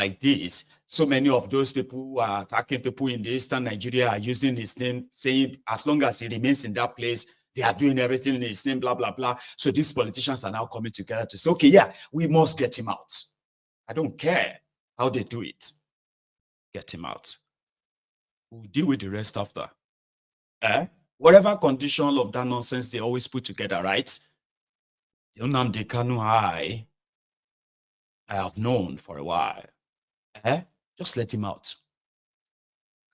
like this, so many of those people who are attacking people in the eastern Nigeria are using his name, saying as long as he remains in that place, they are doing everything in his name, blah, blah, blah. So these politicians are now coming together to say, okay, yeah, we must get him out. I don't care how they do it. Get him out. We'll deal with the rest after. Whatever condition of that nonsense they always put together, right? The Nnamdi Kanu I have known for a while. Just let him out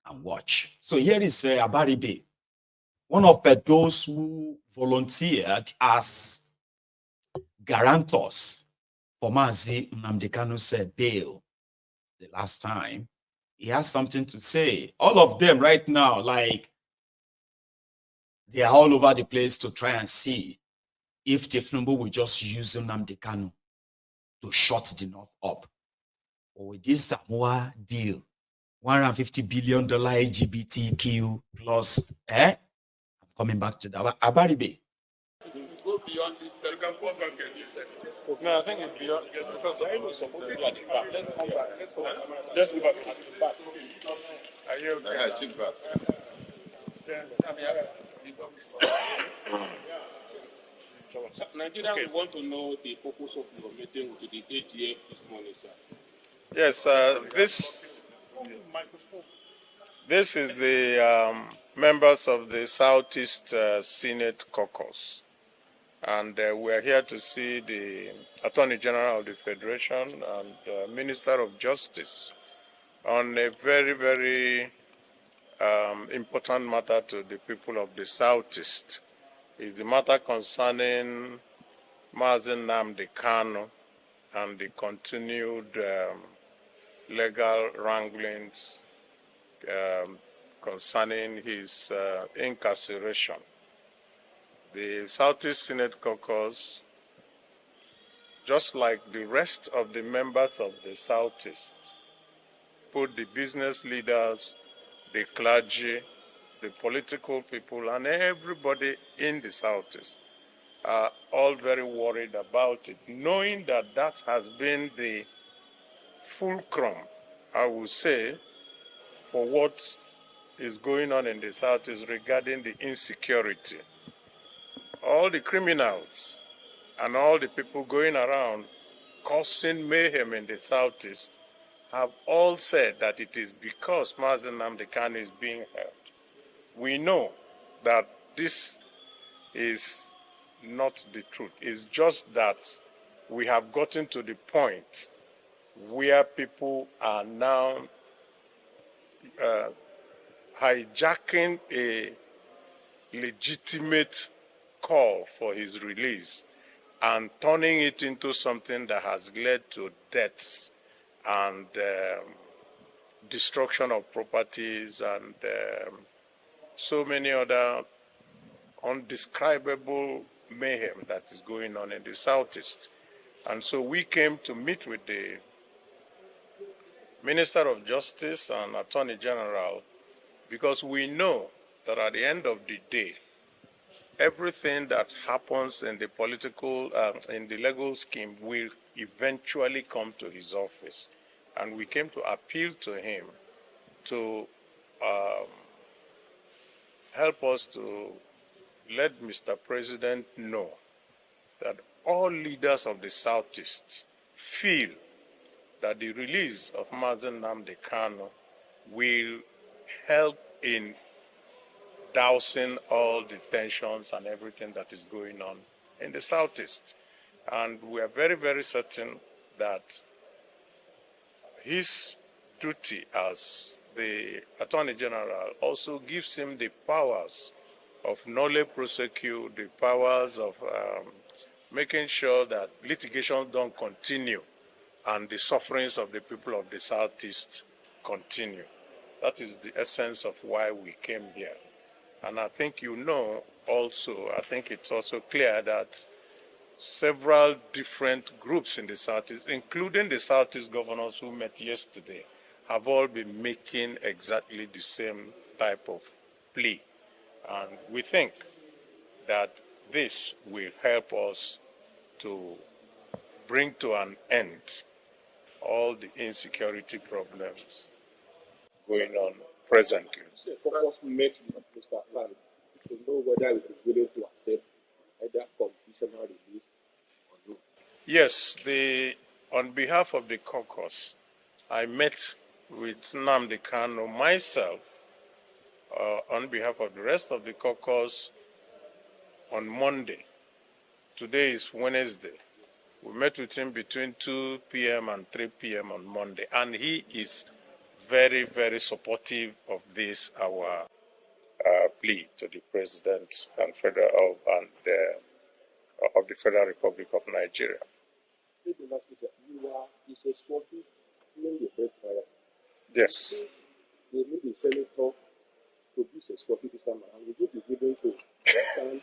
and watch. So here is Abaribe, one of those who volunteered as guarantors for Mazi Nnamdi Kanu's bail the last time. He has something to say. All of them right now, like, they are all over the place to try and see if Tinubu will just use Nnamdi Kanu to shut the North up. Or with this Samoa deal, $150 billion LGBTQ plus, I'm coming back to that. Abaribe. Go beyond this. You can come back and this. No, I think it's beyond. Let's come back. Let's go back. Are you okay? Yeah, she's back. Nigerians want to know the purpose of your meeting with the AGF this morning, sir. Yes, this is the members of the Southeast Senate caucus. And we're here to see the Attorney General of the Federation and Minister of Justice on a very, very important matter to the people of the Southeast. It's the matter concerning Mazi Nnamdi Kanu and the continued legal wranglings concerning his incarceration. The Southeast Senate caucus, just like the rest of the members of the Southeast, put the business leaders, the clergy, the political people, and everybody in the Southeast are all very worried about it, knowing that that has been the fulcrum, I would say, for what is going on in the Southeast regarding the insecurity. All the criminals and all the people going around causing mayhem in the Southeast have all said that it is because Mazi Nnamdi Kanu is being held. We know that this is not the truth. It's just that we have gotten to the point where people are now hijacking a legitimate call for his release and turning it into something that has led to deaths and destruction of properties and so many other undescribable mayhem that is going on in the Southeast. And so we came to meet with the Minister of Justice and Attorney General because we know that at the end of the day, everything that happens in the political, in the legal scheme will eventually come to his office. And we came to appeal to him to help us to let Mr. President know that all leaders of the Southeast feel that the release of Mazi Nnamdi Kanu will help in dousing all the tensions and everything that is going on in the Southeast. And we are very, very certain that his duty as the Attorney General also gives him the powers of nolle prosequi, the powers of making sure that litigation don't continue and the sufferings of the people of the Southeast continue. That is the essence of why we came here. And I think you know also, I think it's also clear that several different groups in the Southeast, including the Southeast governors who met yesterday, have all been making exactly the same type of plea. And we think that this will help us to bring to an end all the insecurity problems going on presently. So, caucus met with Mr. Kanu to know whether he is willing to accept either conditional release or no. Yes, on behalf of the caucus, I met with Nnamdi Kanu myself on behalf of the rest of the caucus on Monday. Today is Wednesday. We met with him between 2 p.m. and 3 p.m. on Monday, and he is very, very supportive of this, our plea to the President and of the Federal Republic of Nigeria. Yes. They need the senator to be supportive this time around. Would you be willing to stand?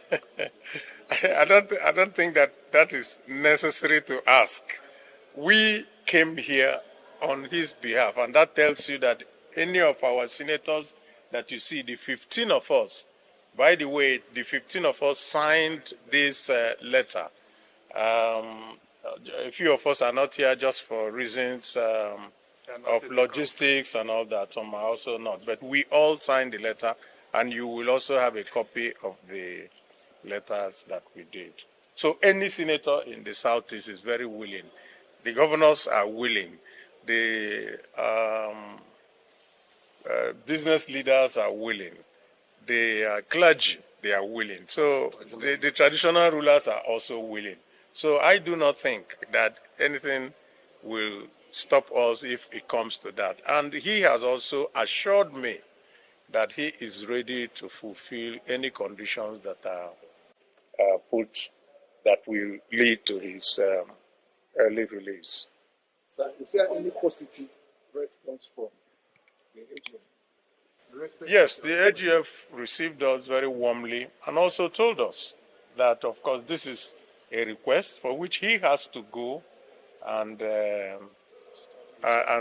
I don't think that is necessary to ask. We came here on his behalf, and that tells you that any of our senators that you see, the 15 of us, by the way, the 15 of us signed this letter. A few of us are not here just for reasons of logistics and all that. Some are also not. But we all signed the letter, and you will also have a copy of the letters that we did. So any senator in the Southeast is very willing. The governors are willing. The business leaders are willing. The clergy, they are willing. So the traditional rulers are also willing. So I do not think that anything will stop us if it comes to that. And he has also assured me that he is ready to fulfill any conditions that are put that will lead to his early release. Sir, is there any positive response from the AGF? Yes, the AGF received us very warmly and also told us that, of course, this is a request for which he has to go and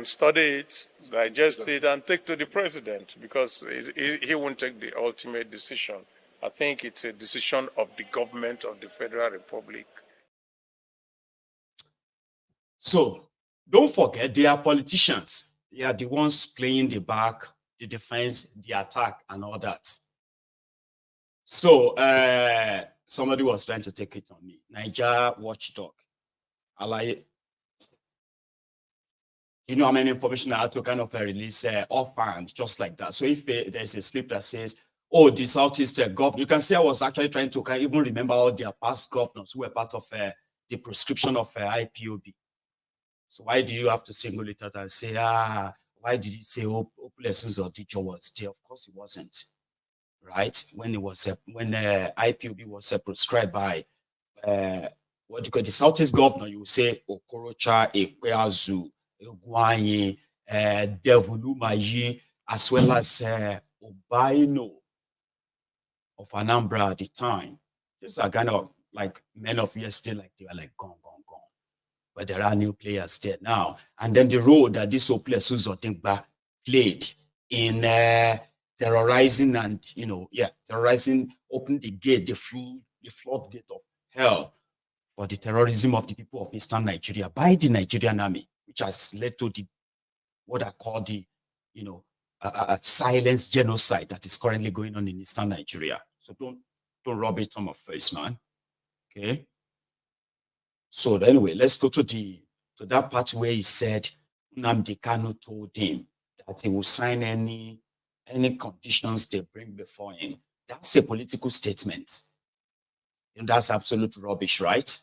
study it, digest it, and take to the president, because he won't take the ultimate decision. I think it's a decision of the government of the Federal Republic. So don't forget, they are politicians. They are the ones playing the back, the defense, the attack, and all that. So somebody was trying to take it on me. Niger Watchdog. You know how many information I had to kind of release offhand, just like that. So if there's a slip that says, oh, the Southeast governor, you can see I was actually trying to even remember all their past governors who were part of the prescription of IPOB. So why do you have to single it out and say, why did you say Opulesun's or Dijo was there? Of course it wasn't, right? When it was when IPOB was prescribed by what you call the Southeast governor, you will say Okorocha, Ekweazu, Egwanye, Devulumayi, as well as Obaino of Anambra at the time. These are kind of like men of yesterday, like they were like gone. But there are new players there now. And then the role that this Opulesun Zotingba played in terrorizing and, terrorizing, opened the gate, the floodgate of hell for the terrorism of the people of Eastern Nigeria by the Nigerian army, which has led to what I call the, silence genocide that is currently going on in Eastern Nigeria. So don't rub it on my face, man. Okay. So anyway, let's go to that part where he said Nnamdi Kanu told him that he will sign any conditions they bring before him. That's a political statement. And that's absolute rubbish, right?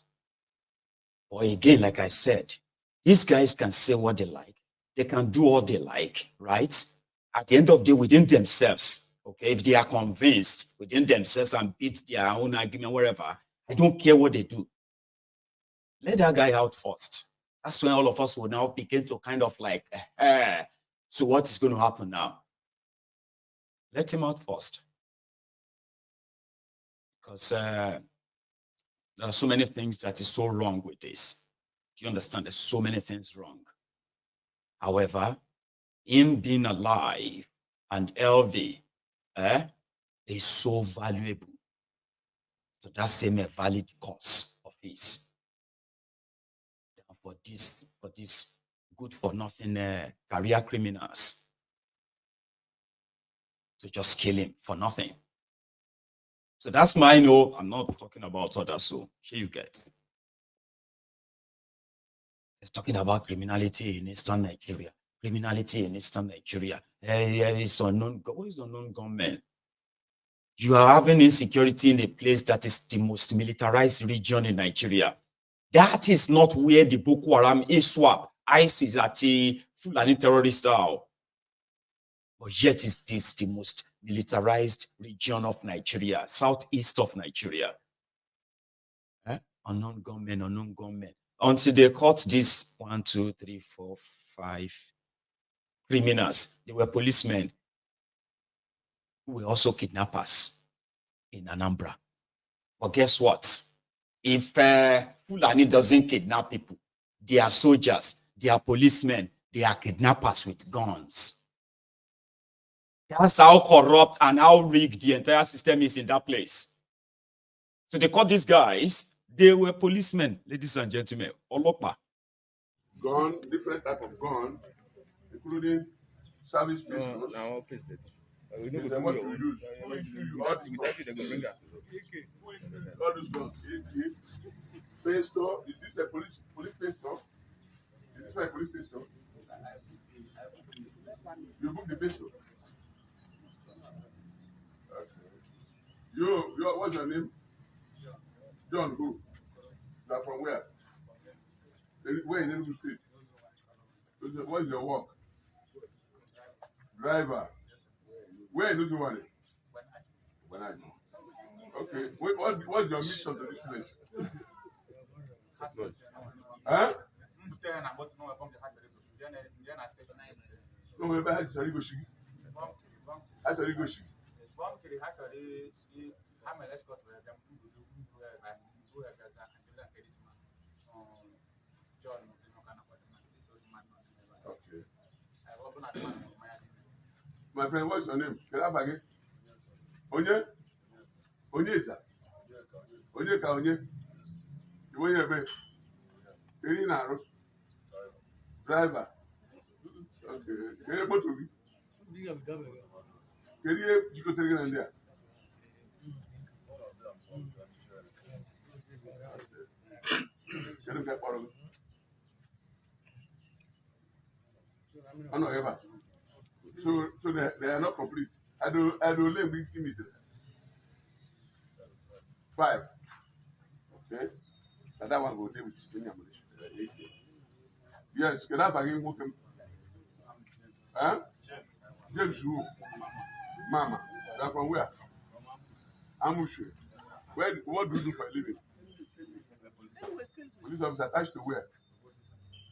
But again, like I said, these guys can say what they like. They can do what they like, right? At the end of the day, within themselves, okay, if they are convinced within themselves and beat their own argument, wherever, I don't care what they do. Let that guy out first. That's when all of us will now begin to kind of like, so what is going to happen now? Let him out first. Because there are so many things that is so wrong with this. Do you understand? There's so many things wrong. However, him being alive and healthy is so valuable. So that's same a valid cause of his. For this good for nothing career criminals to just kill him for nothing. So that's mine. No, I'm not talking about others. So here you get. It's talking about criminality in Eastern Nigeria. Criminality in Eastern Nigeria. It's unknown. What is unknown gunmen? You are having insecurity in a place that is the most militarized region in Nigeria. That is not where the Boko Haram, ISWAP, ISIS at the Fulani terrorist style. But yet is this the most militarized region of Nigeria, southeast of Nigeria. Unknown gunmen. Until they caught these 1, 2, 3, 4, 5 criminals. They were policemen who were also kidnappers in Anambra. But guess what? If Fulani doesn't kidnap people, they are soldiers, they are policemen, they are kidnappers with guns. That's how corrupt and how rigged the entire system is in that place. So they caught these guys. They were policemen, ladies and gentlemen. Olopa. Gun, different type of gun, including service pistols. We know what to use. All those guns. Pistol. Is this a police pistol? Is this a police pistol? You book the pistol. Okay. What's your name? John who? You are from where? Where in Enugu State? What is your work? Driver. Where in Utuwale? Okay. What's your mission to this place? Huh? No, we had to go see. I thought you go see. Okay. My friend, what's your name? Can I forget? Onye? Onye is that? Onye ka onye? You want your baby? Very narrow. Driver. Okay. Can you put to me? Can you go to the end there? Can you get part of it? Oh no, ever. So they are not complete. I do only bring it. 5. Okay. So that one will deal with the yes, can I forgive him? Huh? James who? Mama. They're from where? Amushu. What do you do for a living? Police officer attached to where?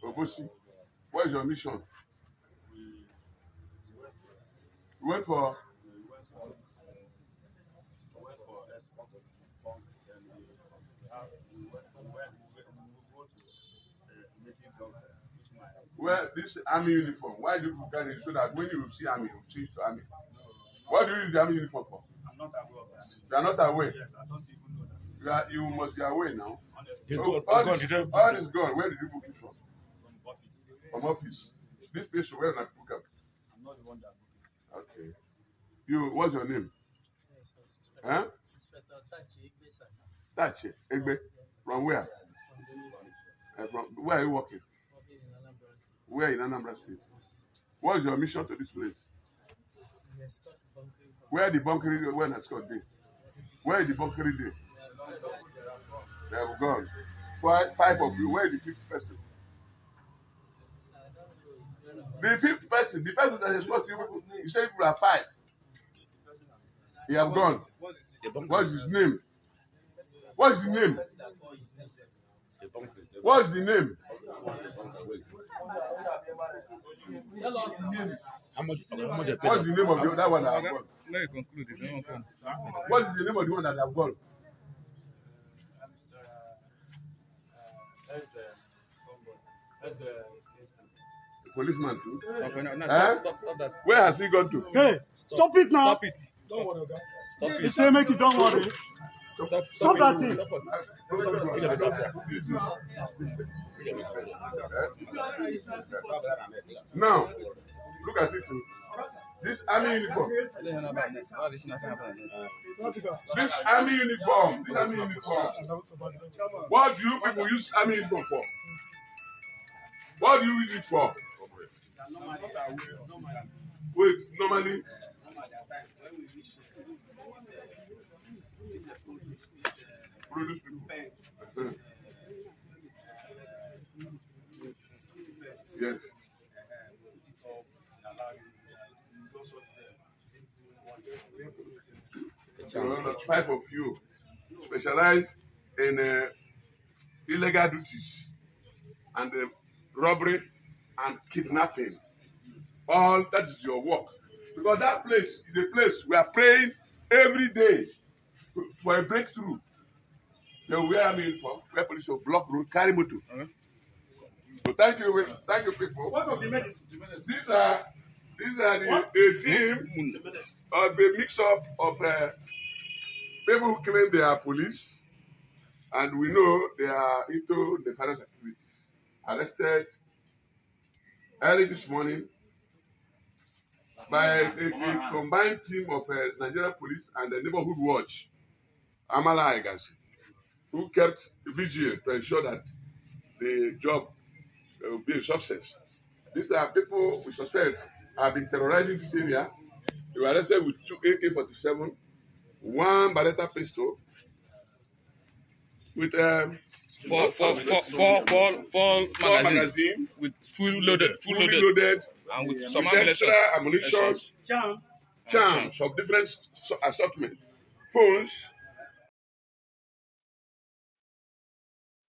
Obosi. What is your mission? You went for well, this army uniform. Why do you carry it so that when you see army, you change to army? What do you use the army uniform for? I'm not aware of that. You are not aware? Yes, I don't even know that. You must be aware now. All this gone. Where did you book it from? From office. From office. This place, where did I book up? I'm not the one that booked it. Okay. What's your name? Huh? Tachi. Egbe. From where? From where are you working? Where in Anambra State? What is your mission to this place? Where the bunkering when I scored day? Where is the bunkering day? They have gone. 5 of you. Where is the 5th person? The 5th person, the person that has got you people, you say people are 5. He have gone. What is his name? What is the name? What is the name? What is the name of that one that have gone? Let me conclude. What is the name of the one that have gone? That's the policeman too. Okay, no, stop that. Where has he gone to? Hey, stop it now. Stop it. Don't worry, okay? He say make it, don't worry. Stop that thing. Now, look at it. This army uniform. This army uniform. What do you people use army uniform for? What do you use it for? Wait, normally. Produce people. Yes. So, 5 of you specialize in illegal duties and robbery and kidnapping. All that is your work. Because that place is a place we are praying every day for a breakthrough. They will wear army uniform, where police will block road, carry motor. So thank you people. What of the medicine? These are a team of a mix-up of people who claim they are police, and we know they are into the nefarious activities. Arrested early this morning by a combined team of Nigerian police and the neighborhood watch, Amala Agashi, who kept vigil to ensure that the job will be a success. These are people we suspect have been terrorizing this area. They were arrested with 2 AK-47, 1 Beretta pistol, with four magazines with fully loaded, and with some extra ammunition, charms of different assortment, phones.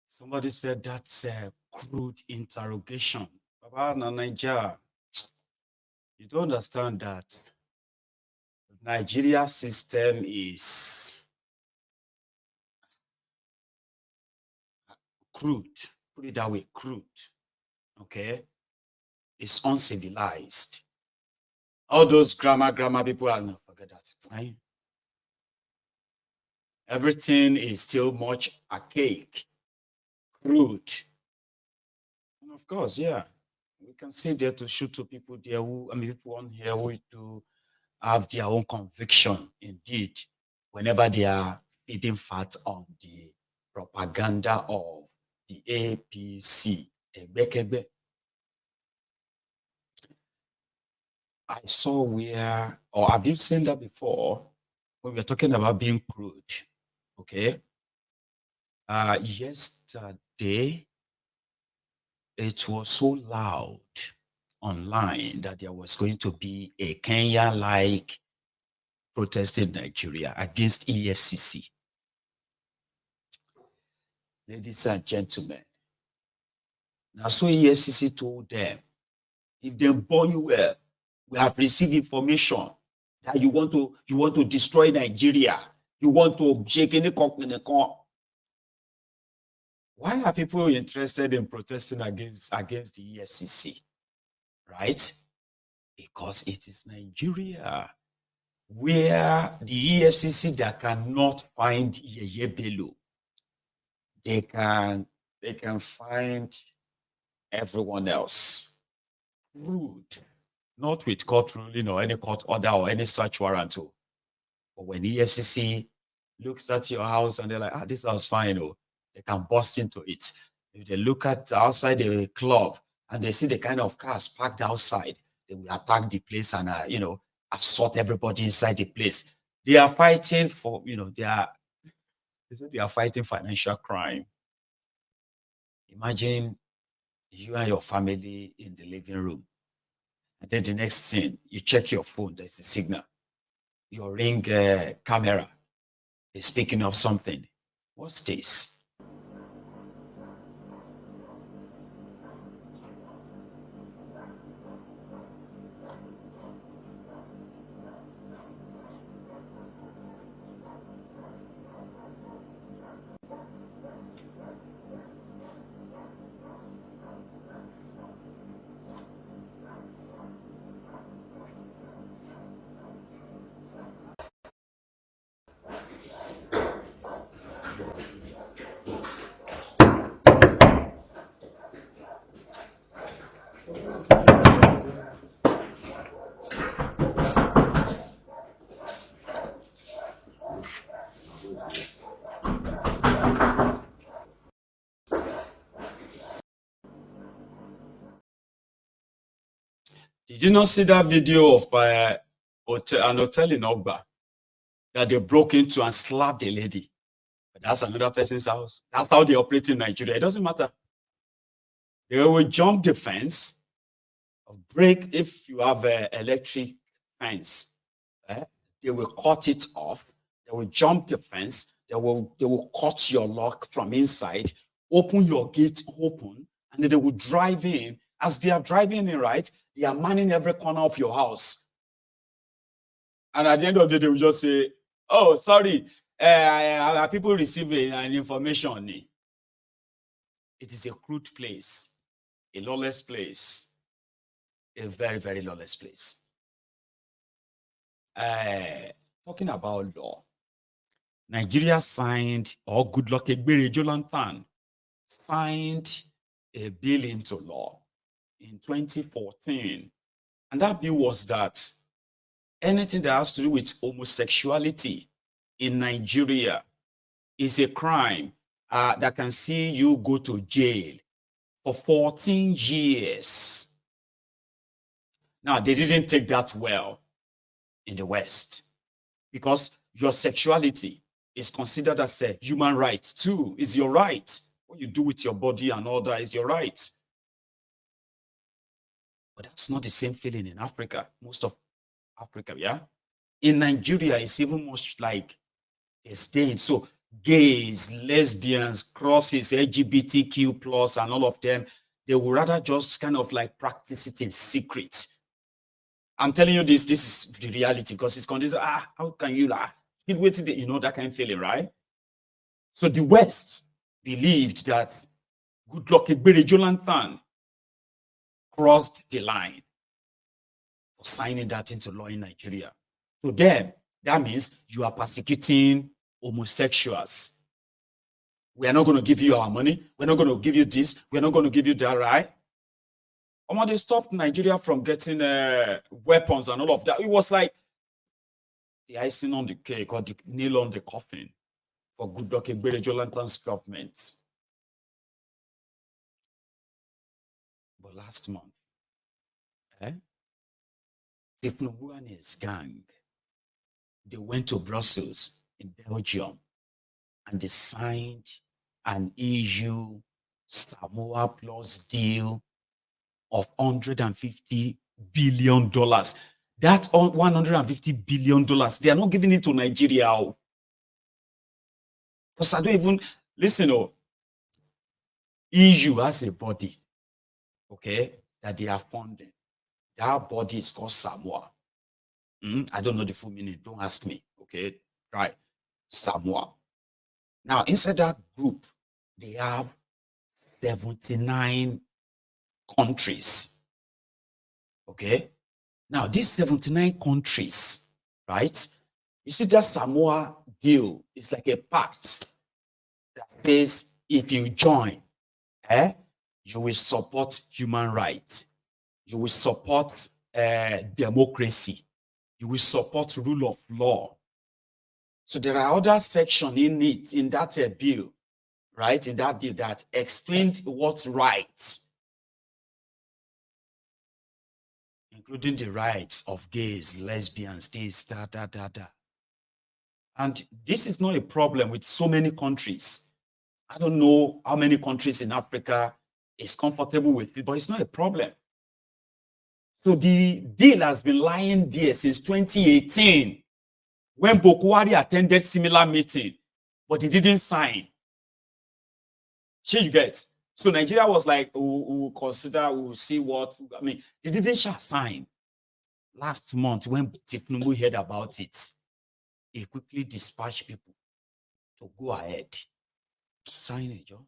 Somebody said that's a crude interrogation. Baba Nigeria, you don't understand that Nigeria system is crude. Put it that way, crude. Okay? It's uncivilized. All those grammar people are no, forget that. Right? Everything is still much archaic, crude. And of course, yeah, we can sit there to shoot to people there who, people on here who to have their own conviction, indeed, whenever they are feeding fat on the propaganda of the APC. I saw where, or have you seen that before, when we're talking about being crude, okay? Yesterday, it was so loud online that there was going to be a Kenya-like protest in Nigeria against EFCC. Ladies and gentlemen, now so EFCC told them, if they burn you well, we have received information that you want to destroy Nigeria. You want to shake any cock in the car. Why are people interested in protesting against the EFCC? Right? Because it is Nigeria where the EFCC that cannot find Yeye Bello, they can find everyone else. Rude. Not with court ruling or any court order or any search warrant. But when EFCC looks at your house and they're like, this house fine, they can burst into it. If they look at outside the club and they see the kind of cars parked outside, they will attack the place and assault everybody inside the place. They are fighting for, they are fighting financial crime. Imagine you and your family in the living room. And then the next thing, you check your phone, there's a signal. Your Ring camera is speaking of something. What's this? Did you not see that video of an hotel in Ogba that they broke into and slapped the lady? But that's another person's house. That's how they operate in Nigeria. It doesn't matter. They will jump the fence, break if you have an electric fence. They will cut it off. They will jump the fence. They will cut your lock from inside, open your gate open, and then they will drive in. As they are driving in, right, they are manning every corner of your house. And at the end of the day, they will just say, oh, sorry, people receiving an information. It is a crude place, a lawless place, a very, very lawless place. Talking about law, Nigeria signed, or Goodluck Egbere Jonathan signed a bill into law in 2014. And that bill was that anything that has to do with homosexuality in Nigeria is a crime that can see you go to jail for 14 years. Now, they didn't take that well in the West because your sexuality is considered as a human right too. It's your right. What you do with your body and all that is your right. But that's not the same feeling in Africa, most of Africa, yeah? In Nigeria, it's even much like a stain. So gays, lesbians, crosses, LGBTQ plus, and all of them, they would rather just kind of like practice it in secret. I'm telling you this is the reality because it's considered, how can you feel waiting, you know, that kind of feeling, right? So the West believed that Goodluck Egbere Jonathan crossed the line for signing that into law in Nigeria. To them, that means you are persecuting homosexuals. We are not going to give you our money. We're not going to give you this. We're not going to give you that, right? They stopped Nigeria from getting weapons and all of that. It was like the icing on the cake or the nail on the coffin for Goodluck Egbere Jonathan's government. But last month, Tinubu and his gang, they went to Brussels in Belgium and they signed an EU Samoa Plus deal of $150 billion. That $150 billion, they are not giving it to Nigeria. Because I don't even, listen, EU has a body, okay, that they are funding. That body is called Samoa. I don't know the full meaning. Don't ask me, okay? Right, Samoa. Now, inside that group, they have 79 countries. Okay? Now, these 79 countries, right? You see, that Samoa deal is like a pact that says if you join, you will support human rights. You will support democracy. You will support rule of law. So there are other sections in it, in that bill, right? In that bill that explained what's right, including the rights of gays, lesbians, this, that. And this is not a problem with so many countries. I don't know how many countries in Africa is comfortable with it, but it's not a problem. So the deal has been lying there since 2018 when Bokwari attended similar meeting, but he didn't sign. Sure, you get. So Nigeria was like, we'll consider, we'll see what, I mean, they didn't sign. Last month, when Tinubu heard about it, he quickly dispatched people to go ahead, sign it, Joe.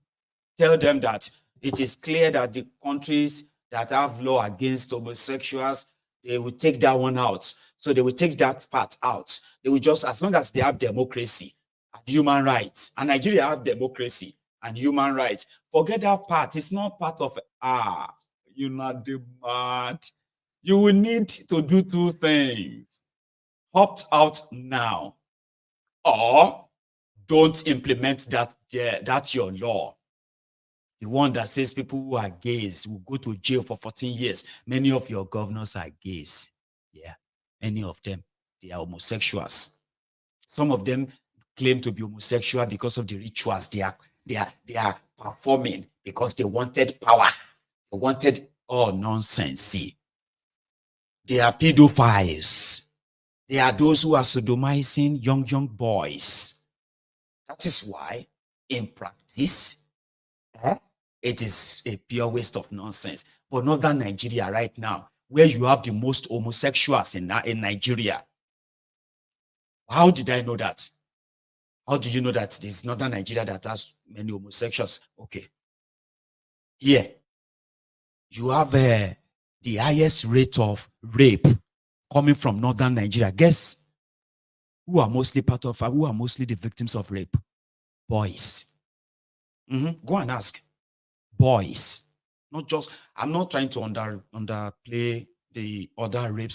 Tell them that it is clear that the countries that have law against homosexuals, they will take that one out. So they will take that part out. They will just, as long as they have democracy and human rights, and Nigeria have democracy and human rights, forget that part. It's not part of, you're not mad. You will need to do two things. Opt out now, or don't implement that your law. The one that says people who are gays will go to jail for 14 years. Many of your governors are gays. Yeah, many of them, they are homosexuals. Some of them claim to be homosexual because of the rituals they are performing, because they wanted power. They wanted all nonsense. See, they are pedophiles. They are those who are sodomizing young boys. That is why, in practice, it is a pure waste of nonsense. But northern Nigeria right now, where you have the most homosexuals in Nigeria, how did I know that? How do you know that it's northern Nigeria that has many homosexuals? Okay. Here, you have the highest rate of rape coming from northern Nigeria. Guess who are mostly the victims of rape? Boys. Go and ask. Boys. Not just, I'm not trying to underplay the other rapes